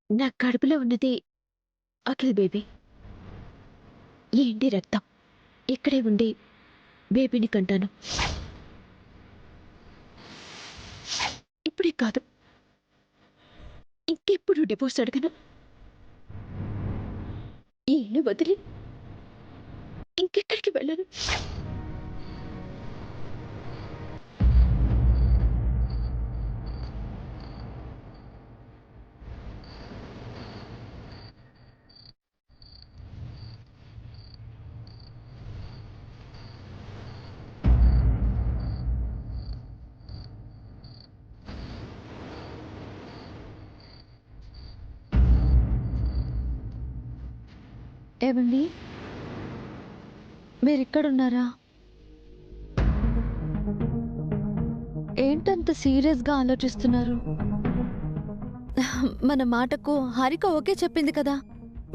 నా కడుపులో ఉన్నది అఖిల్ బేబీ. ఏంటి రక్తం ఇక్కడే ఉండి బేబీని కంటాను. ఇప్పుడే కాదు, ఇంకెప్పుడు డివోర్స్ అడగను. ఈ ఇల్లు వదిలి ఇంకెక్కడికి వెళ్ళను. ఏవండి, మీరిక్కడున్నారా? ఏంటంత సీరియస్గా ఆలోచిస్తున్నారు? మన మాటకు హారిక ఓకే చెప్పింది కదా,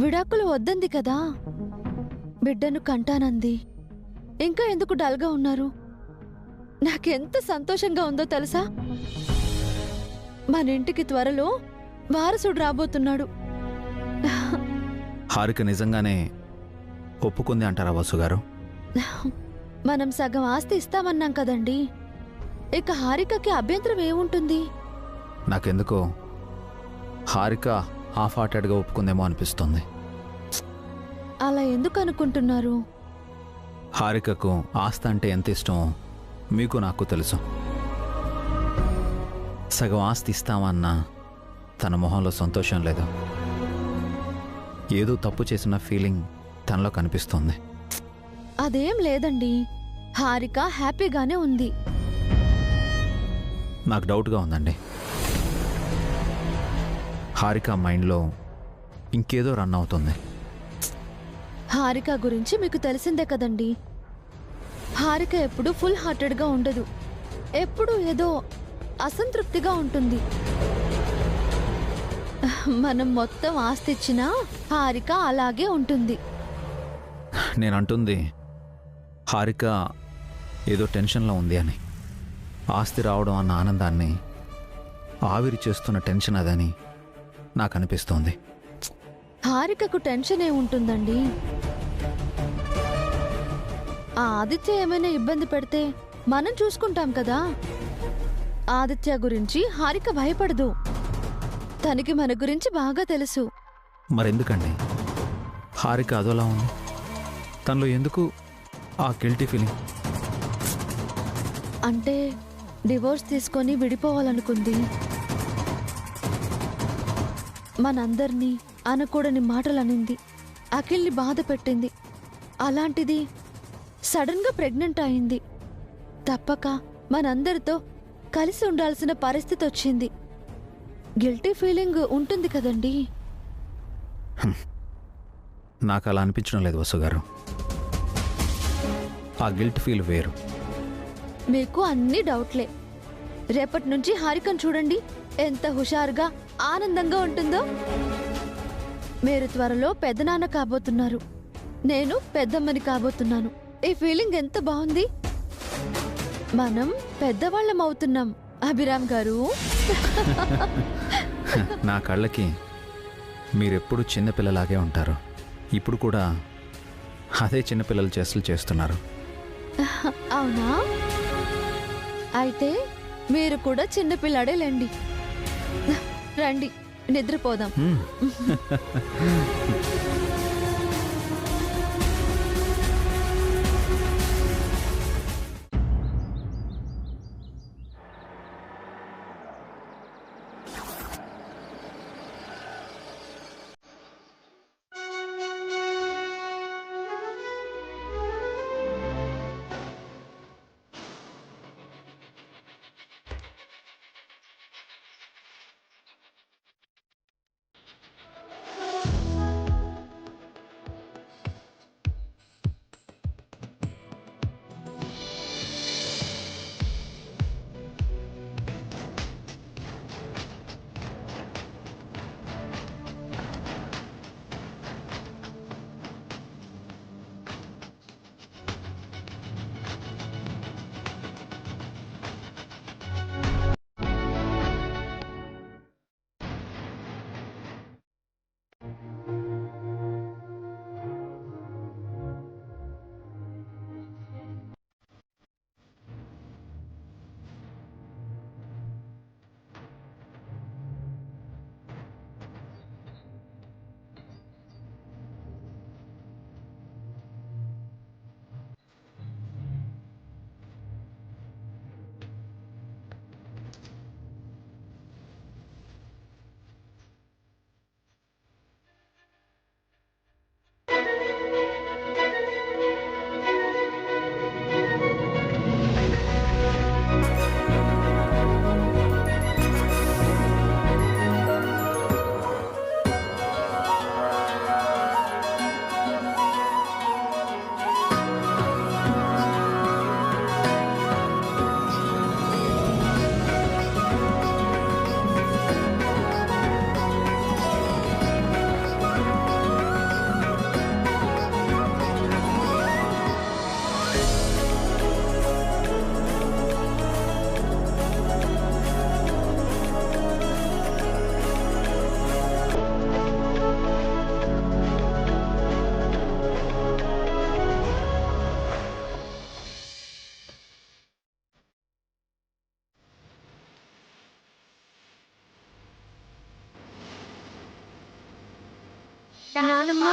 విడాకులు వద్దంది కదా, బిడ్డను కంటానంది. ఇంకా ఎందుకు డల్గా ఉన్నారు? నాకెంత సంతోషంగా ఉందో తెలుసా? మన ఇంటికి త్వరలో వారసుడు రాబోతున్నాడు. హారిక నిజంగానే ఒప్పుకుంది అంటారా వసుగారు? మనం సగం ఆస్తి ఇస్తామన్నాం కదండి, ఇక హారికకి అభ్యంతరం ఏముంటుంది? నాకెందుకో హారిక హాఫ్ హార్టెడ్గా ఒప్పుకుందేమో అనిపిస్తుంది. అలా ఎందుకు అనుకుంటున్నారు? హారికకు ఆస్తి అంటే ఎంత ఇష్టమో మీకు నాకు తెలుసు. సగం ఆస్తి ఇస్తామన్నా తన మొహంలో సంతోషం లేదు. ఏదో తప్పు చేసిన ఫీలింగ్ తనలో కనిపిస్తుంది. అదేం లేదండి, హారిక హ్యాపీగానే ఉంది. నాకు డౌట్గా ఉందండి. హారిక మైండ్లో ఇంకేదో రన్ అవుతుంది. హారిక గురించి మీకు తెలిసిందే కదండి, హారిక ఎప్పుడు ఫుల్ హార్టెడ్గా ఉండదు, ఎప్పుడు ఏదో అసంతృప్తిగా ఉంటుంది. మనం మొత్తం ఆస్తి ఇచ్చినా హారిక అలాగే ఉంటుంది. నేనంటుంది హారిక ఏదో టెన్షన్లో ఉంది అని. ఆస్తి రావడం అన్న ఆనందాన్ని ఆవిరి చేస్తున్న టెన్షన్ అదని నాకు అనిపిస్తోంది. హారికకు టెన్షన్ ఏముంటుందండి? ఆ ఆదిత్య ఏమైనా ఇబ్బంది పెడితే మనం చూసుకుంటాం కదా. ఆదిత్య గురించి హారిక భయపడదు, తనకి మన గురించి బాగా తెలుసు. మరెందుకండి హారిక అదోలా ఉంది? తనలో ఎందుకు ఆ గిల్టీ ఫీలింగ్? అంటే డివోర్స్ తీసుకొని విడిపోవాలనుకుంది. మనందర్నీ అనకూడని మాటలు అనింది, అఖిల్ని బాధ పెట్టింది. అలాంటిది సడన్గా ప్రెగ్నెంట్ అయింది. తప్పక మనందరితో కలిసి ఉండాల్సిన పరిస్థితి వచ్చింది. గిల్టీ ఫీలింగ్ ఉంటుంది కదండి. నాకు అలా అనిపించడం లేదు వసుగారు. ఆ గిల్ట్ ఫీల్ వేరు. మీకు అన్ని డౌట్లే. రేపటి నుంచి హారికను చూడండి, ఎంత హుషారుగా ఆనందంగా ఉంటుందో. మీరు త్వరలో పెద్దనాన్న కాబోతున్నారు, నేను పెద్దమ్మని కాబోతున్నాను. ఈ ఫీలింగ్ ఎంత బాగుంది. మనం పెద్దవాళ్ళం అవుతున్నాం అభిరామ్ గారు. నా కళ్ళకి మీరెప్పుడు చిన్నపిల్లలాగే ఉంటారు. ఇప్పుడు కూడా అదే చిన్నపిల్లల చేష్టలు చేస్తున్నారు. అవునా? అయితే మీరు కూడా చిన్నపిల్లాడే లేండి. రండి నిద్రపోదాం. నానమ్మ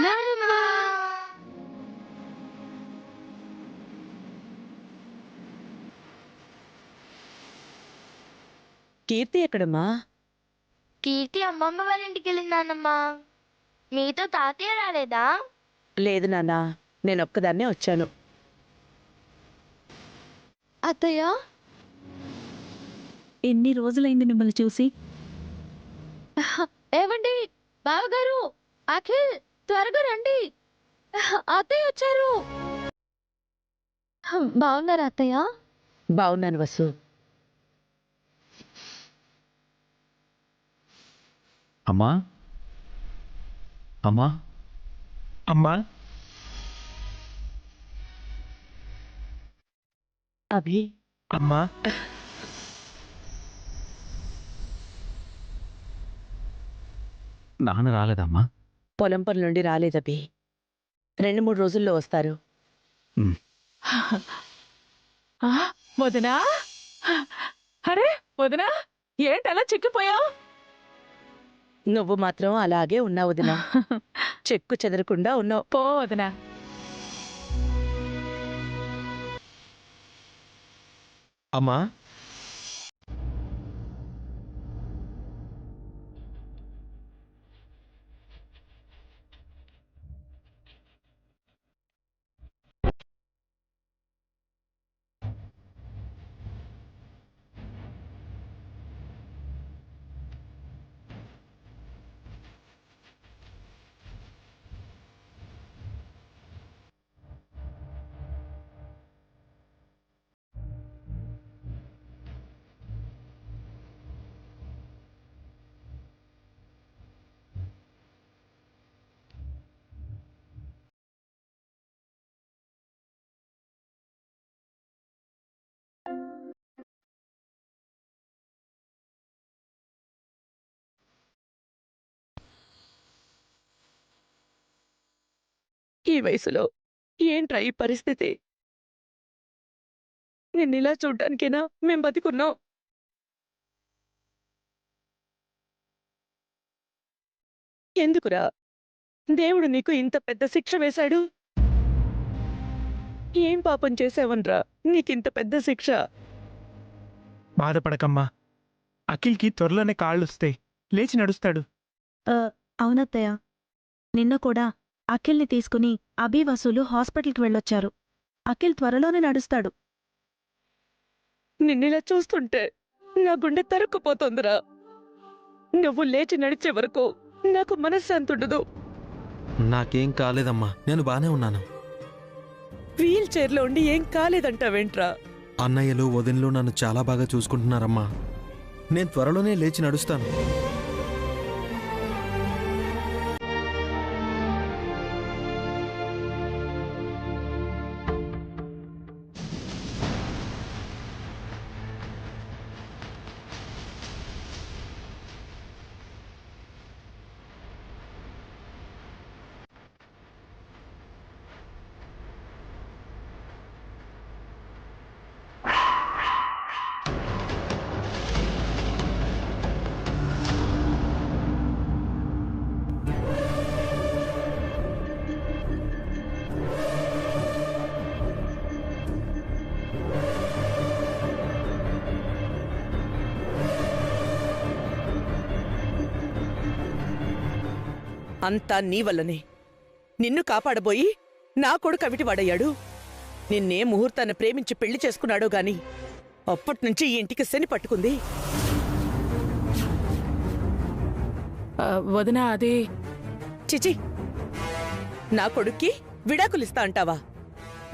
నానమ్మ కీర్తి ఎక్కడమ్మా? కీర్తి అమ్మమ్మ వాళ్ళ ఇంటికి వెళ్ళింది నానమ్మ. మీతో తాతయ్య రాలేదా? లేదు నాన్నా, నేనొక్కదాన్నే వచ్చాను. అత్తయ్య, ఎన్ని రోజులైంది మిమ్మల్ని చూసి. ఏవండి బావగారు, అఖిల్ త్వరగా రండి, అత్తయ్య వచ్చారు. బాగున్నారా అత్తయ్య? బావున్నాను వసు. అమ్మా అమ్మా అమ్మా, అభి, అమ్మా, నాన్న రాలేదమ్మా? పొలం పని నుండి రాలేదభి. 2-3 రోజుల్లో వస్తారు. వదనా, అరే వదనా, ఏంటలా చిక్కిపోయావు? నువ్వు మాత్రం అలాగే ఉన్నావు వదినా. చెక్కు చెదరకుండా ఉన్నావు. పో వదనా. అమ్మా, ఈ వయసులో ఏంట్రా ఈ పరిస్థితి? నిన్నిలా చూడ్డానికేనా మేం బతికున్నాం? ఎందుకురా దేవుడు నీకు ఇంత పెద్ద శిక్ష వేశాడు? ఏం పాపం చేసావన్రా నీకింత పెద్ద శిక్ష? బాధపడకమ్మా. అఖిల్కి త్వరలోనే కాళ్ళొస్తాయి, లేచి నడుస్తాడు. అవునత్తయ్య, నిన్న కూడా అఖిల్ని తీసుకుని అభి వసూలు హాస్పిటల్కి వెళ్ళొచ్చారు. అఖిల్ త్వరలోనే నడుస్తాడు. నిన్నిలా చూస్తుంటే నా గుండె తరుక్కుపోతోందిరా. నువ్వు లేచి నడిచే వరకు నాకు మనశ్శాంతి ఉండదు. నాకేం కాలేదమ్మా, నేను బానే ఉన్నాను. వీల్ చైర్లో ఉండి ఏం కాలేదంటావేంట్రా? అన్నయ్యలు వదినలు నన్ను చాలా బాగా చూసుకుంటున్నారమ్మా. నేను త్వరలోనే లేచి నడుస్తాను. అంతా నీ వల్లనే. నిన్ను కాపాడబోయి నా కొడుకు అవిటివాడయ్యాడు. నిన్నే ముహూర్తాన్ని ప్రేమించి పెళ్లి చేసుకున్నాడో గాని అప్పట్నుంచి ఈ ఇంటికి శని పట్టుకుంది. వదనా, అది చిచి, నా కొడుక్కి విడాకులిస్తా అంటావా?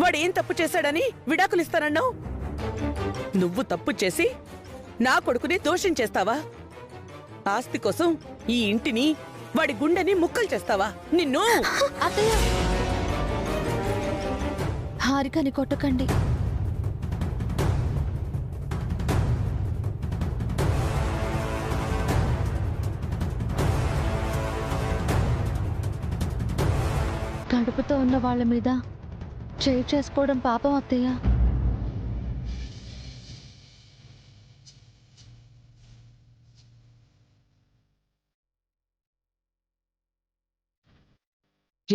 వాడేం తప్పు చేశాడని విడాకులిస్తానన్నావు? నువ్వు తప్పు చేసి నా కొడుకుని దోషం చేస్తావా? ఆస్తి కోసం ఈ ఇంటిని, వాడి గుండెని ముక్కలు చేస్తావా? నిన్ను అత్తయ్య, హారికని కొట్టకండి. కడుపుతో ఉన్న వాళ్ళ మీద చేయి చేసుకోవడం పాపం అత్తయ్య.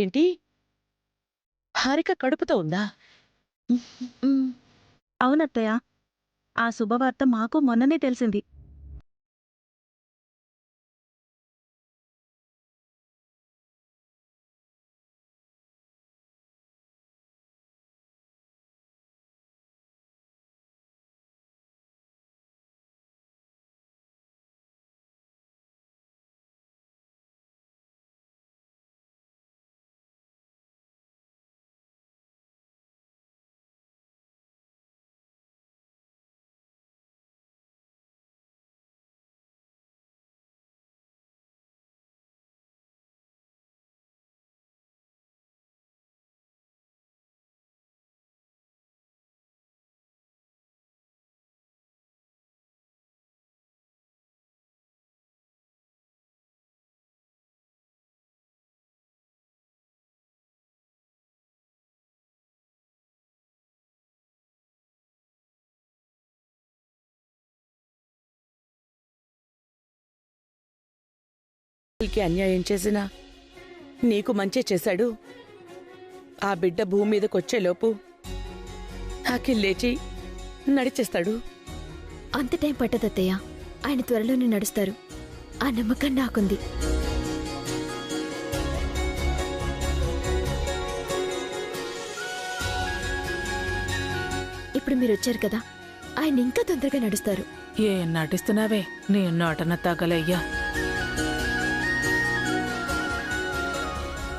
ఏంటి హారిక కడుపుతో ఉందా? అవునత్తయ్య, ఆ శుభవార్త మాకు మొన్ననే తెలిసింది. అఖిల్కి అన్యాయం చేసినా నీకు మంచి చేశాడు. ఆ బిడ్డ భూమి మీదకొచ్చేలోపు అఖిల్ లేచి నడిచేస్తాడు. అంత టైం పట్టదత్తయ్య. ఆయన త్వరలోనే నడుస్తారు. ఆ నమ్మకం నాకుంది. ఇప్పుడు మీరు వచ్చారు కదా, ఆయన ఇంకా తొందరగా నడుస్తారు. ఏం నటిస్తున్నావే? నీ నటన తగలయ్యా.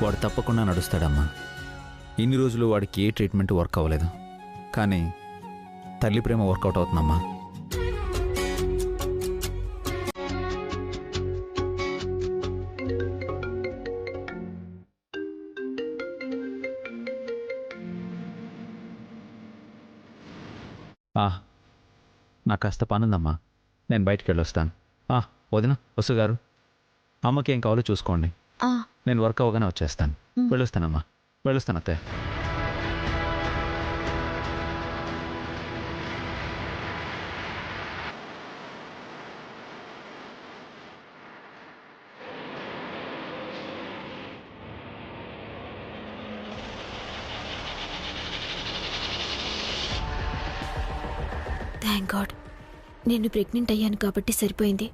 వాడు తప్పకుండా నడుస్తాడమ్మా. ఇన్ని రోజులు వాడికి ఏ ట్రీట్మెంట్ వర్క్ అవ్వలేదు, కానీ తల్లి ప్రేమ వర్కౌట్ అవుతుందమ్మా. నాకు కాస్త పనుందమ్మా, నేను బయటికి వెళ్ళొస్తాను. వదిన, వసు గారు, అమ్మకి ఏం కావాలో చూసుకోండి. నేను వర్క్ అవ్వగానే వచ్చేస్తాను. వెళ్ళొస్తానమ్మా, వెళ్ళొస్తాను అత్తయ్య. థ్యాంక్ గాడ్ నేను ప్రెగ్నెంట్ అయ్యాను కాబట్టి సరిపోయింది.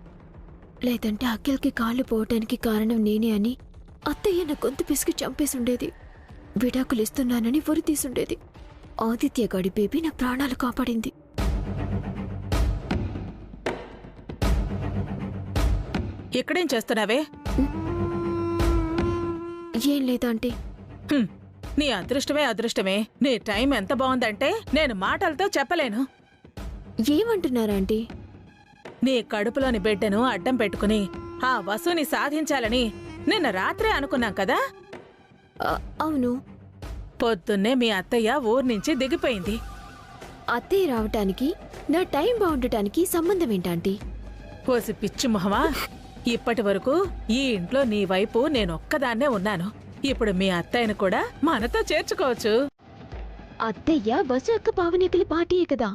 లేదంటే అఖిల్కి కాళ్ళు పోవటానికి కారణం నేనే అని అత్తయ్య నా గొంతు పిసికి చంపేసుండేది. విడాకులు ఇస్తున్నానని ఉరి తీసుండేది. ఆదిత్య గాడి బేబీ నా ప్రాణాలు కాపాడింది. ఇక్కడేం చేస్తున్నావే? ఏం లేదా అంటే నీ అదృష్టమే అదృష్టమే. నీ టైం ఎంత బాగుందంటే నేను మాటలతో చెప్పలేను. ఏమంటున్నారా ఆంటీ? నీ కడుపులోని బిడ్డను అడ్డం పెట్టుకుని ఆ వసుని సాధించాలని నిన్న రాత్రే అనుకున్నాం కదా. అవును. పొద్దున్నే మీ అత్తయ్య ఊరు నుంచి దిగిపోయింది. అత్తయ్య రావటానికి నా టైం బాగుండటానికి సంబంధం ఏంటంటీ? పోసి పిచ్చి మొహమా, ఇప్పటి వరకు ఈ ఇంట్లో నీ వైపు నేనొక్కదాన్నే ఉన్నాను. ఇప్పుడు మీ అత్తయ్యను కూడా మనతో చేర్చుకోవచ్చు. అత్తయ్య బస్సు యొక్క పావనీకుల పార్టీయే కదా,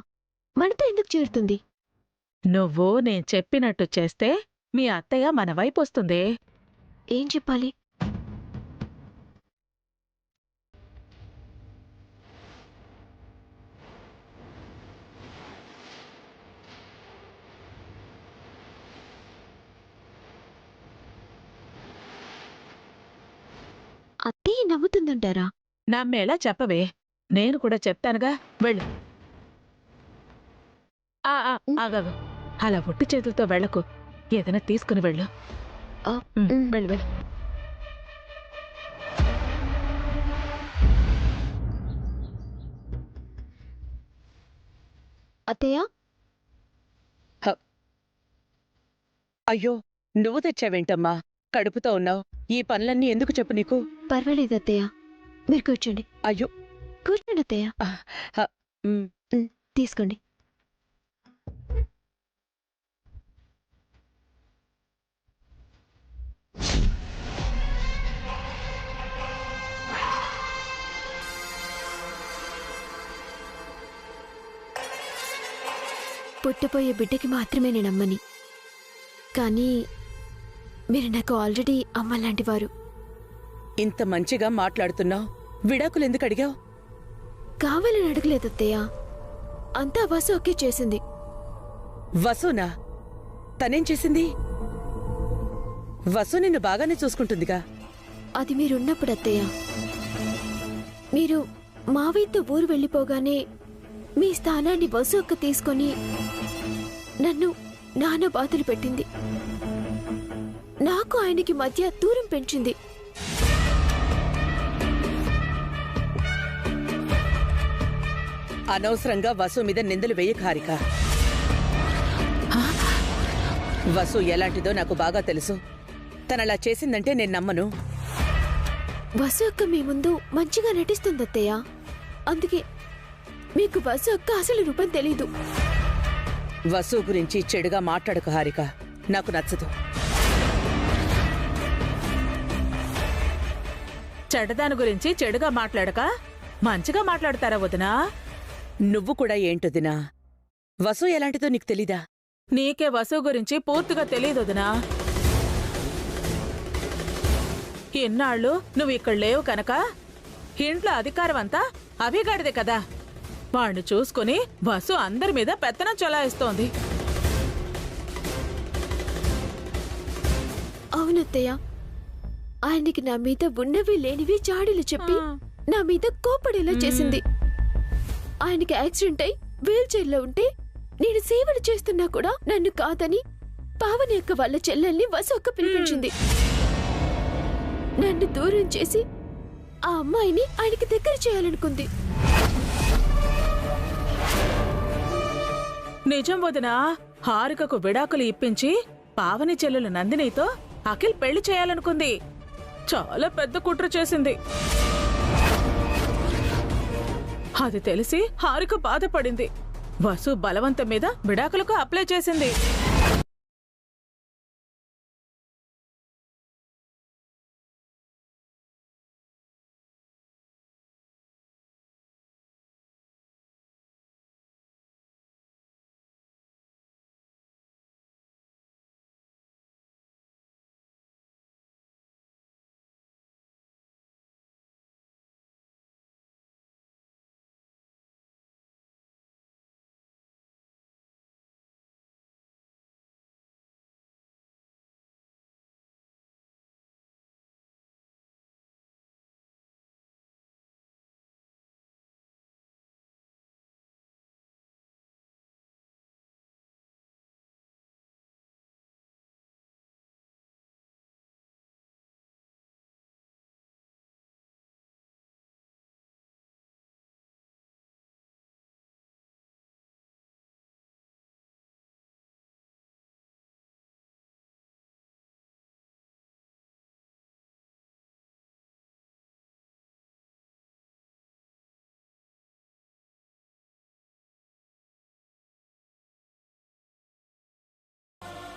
మనతో ఎందుకు చేరుతుంది? నువ్వు నేను చెప్పినట్టు చేస్తే మీ అత్తయ్య మన వైపు వస్తుందే. ఏం చెప్పాలి? అత్తయ్య నవ్వుతుందంటారా? నమ్మేలా చెప్పవే, నేను కూడా చెప్తానుగా. వెళ్ళు. ఆగదు, అలా ఒట్టి చేతులతో వెళ్ళకు. ఏదైనా తీసుకుని వెళ్ళు. వెళ్ళు వెళ్ళు. అత్తయ్య, అయ్యో, నువ్వు తెచ్చావేంటమ్మా? కడుపుతో ఉన్నావు. ఈ పనులన్నీ ఎందుకు చెప్పు నీకు? పర్వాలేదు అత్తయ్య, మీరు కూర్చోండి. అయ్యో, కూర్చోండి అత్తయ్య. తీసుకోండి. పుట్టపోయే బిడ్డకి మాత్రమే నేను అమ్మని, కానీ మీరు నాకు ఆల్రెడీ అమ్మ లాంటివారు. ఇంత మంచిగా మాట్లాడుతున్నావు, విడాకులు ఎందుకు అడిగావు? కావాలని అడగలేదత్తయ్య, అంతా వసు ఒకే చేసింది. వసునా? తనేం చేసింది? వసు నిన్ను బాగానే చూసుకుంటుందిగా. అది మీరున్నప్పుడు అత్తయ్య. మీరు మావయ్యతో ఊరు వెళ్ళిపోగానే మీ స్థానాన్ని వసు అక్క తీసుకొని నన్ను నానా బాధలు పెట్టింది. నాకు ఆయనకి మధ్య దూరం పెంచింది. అనవసరంగా వసు మీద నిందలు వేయకు హారిక. వసు ఎలాంటిదో నాకు బాగా తెలుసు. తనలా చేసిందంటే నేను నమ్మను. వసు అక్క మీ ముందు మంచిగా నటిస్తుంది అత్తయ్య. అందుకే మీకు వసు అక్క అసలు రూపం తెలీదు. వసు గురించి చెడుగా మాట్లాడకు హారిక, నాకు నచ్చదు. చెడ్డదాని గురించి చెడుగా మాట్లాడక మంచిగా మాట్లాడతారా వదినా? నువ్వు కూడా ఏంటొదినా? వసు ఎలాంటిదో నీకు తెలీదా? నీకే వసు గురించి పూర్తిగా తెలియదు వదినా. ఇన్నాళ్ళు నువ్వు ఇక్కడ లేవు కనుక ఇంట్లో అధికారం అంతా అభిగాడిదే కదా. వాణ్ణి చూసుకుని వసు అందరి మీద పెత్తనం చలాయిస్తోంది. అవునత్తయ్య, ఆయనకి నా మీద ఉన్నవి లేనివి చాడీలు చెప్పి నా మీద కోపడేలా చేసింది. ఆయనకి యాక్సిడెంట్ అయి వీల్ చైర్లో ఉంటే నేను సేవలు చేస్తున్నా కూడా నన్ను కాదని పావని అక్క వాళ్ళ చెల్లెల్ని వసు అక్క పిలిపించింది. నన్ను దూరం చేసి ఆ అమ్మాయిని ఆయనకి దగ్గర చేయాలనుకుంది. నిజం వదినా, హారికకు విడాకులు ఇప్పించి పావని చెల్లెలు నందినితో అఖిల్ పెళ్లి చేయాలనుకుంది. చాలా పెద్ద కుట్ర చేసింది. అది తెలిసి హారిక బాధపడింది. వసు బలవంతం మీద విడాకులకు అప్లై చేసింది.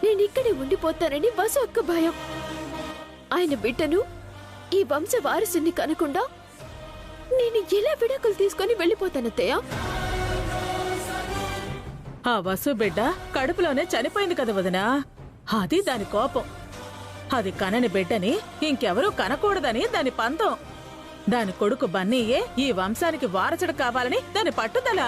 నేనిక్కడే ఉండిపోతానని వసు అక్క భయం. ఆయన బిడ్డను, ఈ వంశ వారసుని కనకుండా నేను ఎలా విడాకులు తీసుకొని వెళ్ళిపోతానత్తయ్య? ఆ వసు బిడ్డ కడుపులోనే చనిపోయింది కదా వదినా. అది దాని కోపం. అది కనని బిడ్డని ఇంకెవరూ కనకూడదని దాని పంతం. దాని కొడుకు బన్నీయే ఈ వంశానికి వారసుడు కావాలని దాని పట్టుదల.